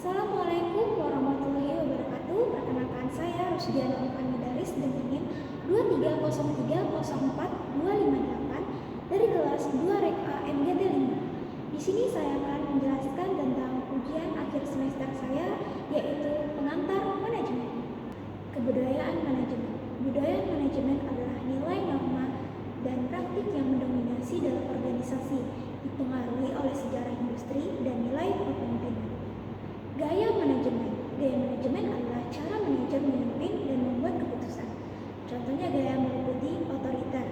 Assalamualaikum warahmatullahi wabarakatuh. Perkenalkan saya Rusdiana Ulfanidaris dengan NIM 230304258 dari kelas 2 Rek A MGT 5. Di sini saya akan menjelaskan tentang ujian akhir semester saya, yaitu pengantar manajemen. Kebudayaan manajemen. Budaya manajemen adalah nilai norma dan praktik yang mendominasi dalam organisasi, dipengaruhi oleh sejarah industri dan nilai kepemimpinan. Gaya manajemen. Gaya manajemen adalah cara manajer memimpin dan membuat keputusan. Contohnya gaya meliputi otoriter.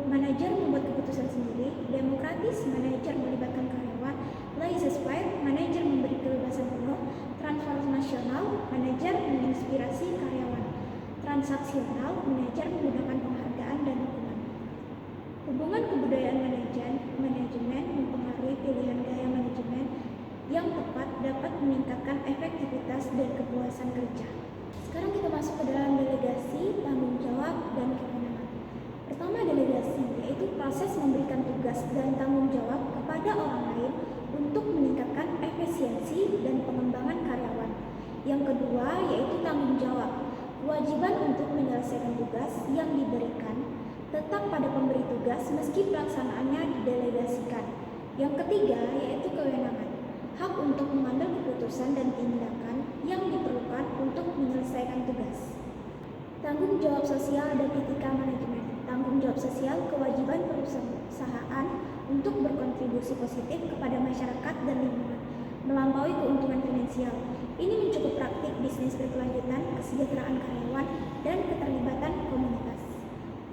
Manajer membuat keputusan sendiri. Demokratis, manajer melibatkan karyawan. Laissez-faire, manajer memberi kebebasan penuh. Transformasional, manajer menginspirasi karyawan. Transaksional, manajer menggunakan penghargaan dan hukuman. Hubungan kebudayaan manajemen mempengaruhi pilihan gaya manajemen yang tepat dapat meningkatkan efektivitas dan kepuasan kerja. Sekarang kita masuk ke dalam delegasi, tanggung jawab, dan kewenangan. Pertama, delegasi, yaitu proses memberikan tugas dan tanggung jawab kepada orang lain untuk meningkatkan efisiensi dan pengembangan karyawan. Yang kedua, yaitu tanggung jawab, kewajiban untuk menyelesaikan tugas yang diberikan tetap pada pemberi tugas meski pelaksanaannya didelegasikan. Yang ketiga, yaitu kewenangan, hak untuk mengambil keputusan dan tindakan yang diperlukan untuk menyelesaikan tugas. Tanggung jawab sosial dan etika manajemen. Tanggung jawab sosial, kewajiban perusahaan untuk berkontribusi positif kepada masyarakat dan lingkungan, melampaui keuntungan finansial. Ini mencakup praktik bisnis berkelanjutan, kesejahteraan karyawan, dan keterlibatan komunitas.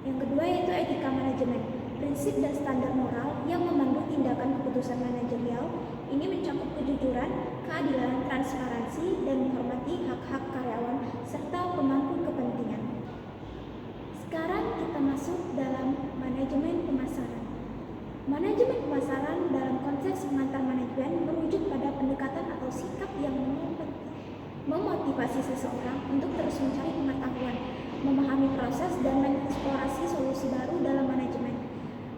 Yang kedua yaitu etika manajemen. Prinsip dan standar moral yang memandu tindakan keputusan manajerial. Ini mencakup kejujuran, keadilan, transparansi, dan menghormati hak-hak karyawan serta pemangku kepentingan. Sekarang kita masuk dalam manajemen pemasaran. Manajemen pemasaran dalam konteks pengantar manajemen merujuk pada pendekatan atau sikap yang memotivasi seseorang untuk terus mencari pengetahuan, memahami proses, dan mengeksplorasi solusi baru dalam manajemen.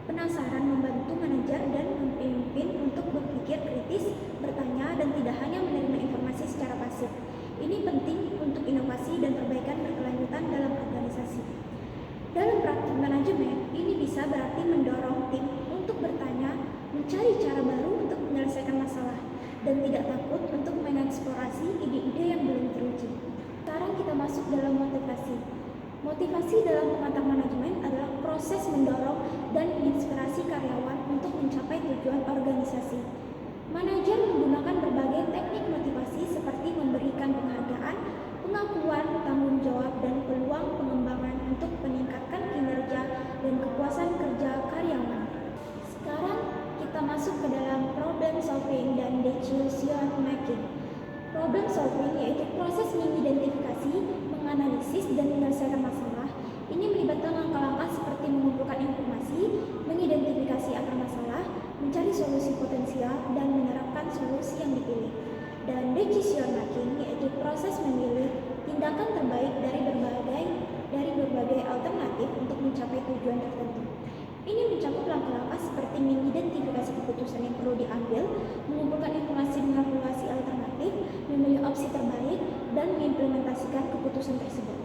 Penasaran membantu manajer dan pemimpin untuk berpikir kritis, bertanya, dan tidak hanya menerima informasi secara pasif. Ini penting untuk inovasi dan perbaikan berkelanjutan dalam organisasi. Dalam praktik manajemen, ini bisa berarti mendorong tim untuk bertanya, mencari cara baru untuk menyelesaikan masalah, dan tidak takut untuk mengeksplorasi ide-ide yang belum teruji. Sekarang kita masuk dalam motivasi. Motivasi dalam pengantar manajemen adalah proses mendorong dan menginspirasi karyawan untuk mencapai tujuan organisasi. Manajer menggunakan berbagai teknik motivasi seperti memberikan penghargaan, pengakuan, tanggung jawab, dan peluang pengembangan untuk meningkatkan kinerja dan kepuasan kerja karyawan. Sekarang kita masuk ke dalam problem solving dan decision making. Problem solving yaitu proses mengidentifikasi, menganalisis, dan menyelesaikan masalah. Ini melibatkan langkah-langkah seperti mengumpulkan informasi, mengidentifikasi akar masalah, mencari solusi potensial, dan menerapkan solusi yang dipilih. Dan decision making yaitu proses memilih tindakan terbaik dari berbagai alternatif untuk mencapai tujuan tertentu. Ini mencakup langkah-langkah seperti mengidentifikasi keputusan yang perlu diambil, mengumpulkan informasi dengan evaluasi alternatif, memilih opsi terbaik, dan mengimplementasikan keputusan tersebut.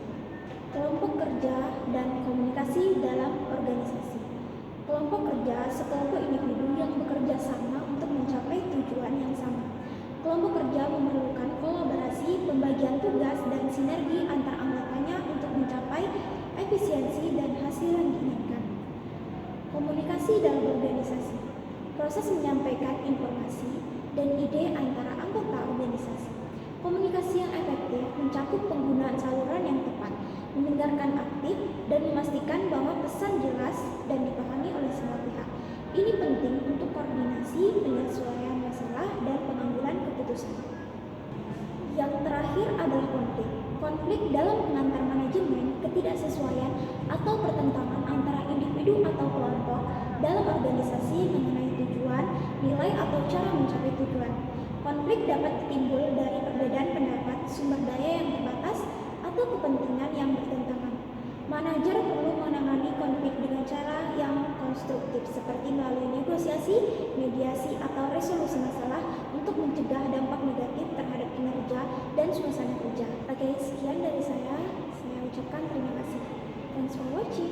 Kelompok kerja dan komunikasi dalam organisasi. Kelompok kerja sekelompok individu yang bekerja sama untuk mencapai tujuan yang sama. Kelompok kerja memerlukan kolaborasi, pembagian tugas, dan sinergi antar anggotanya untuk mencapai efisiensi dan hasil yang diinginkan. Komunikasi dalam organisasi. Proses menyampaikan informasi dan ide antara anggota organisasi. Komunikasi yang efektif mencakup penggunaan saluran yang tepat, mendengarkan aktif, dan memastikan bahwa pesan jelas dan dipahami oleh semua pihak. Ini penting untuk koordinasi, penyesuaian masalah, dan pengambilan keputusan. Yang terakhir adalah konflik. Konflik dalam pengantar manajemen, ketidaksesuaian atau pertentangan antara individu atau kelompok dalam organisasi mengenai tujuan, nilai, atau cara mencapai tujuan. Konflik dapat timbul dari perbedaan pendapat, sumber daya yang terbatas, atau kepentingan yang bertentangan. Manajer perlu menangani konflik dengan cara yang konstruktif seperti melalui negosiasi, mediasi, atau resolusi masalah untuk mencegah dampak negatif terhadap suasana kerja. Oke, sekian dari saya ucapkan terima kasih. Thanks for watching.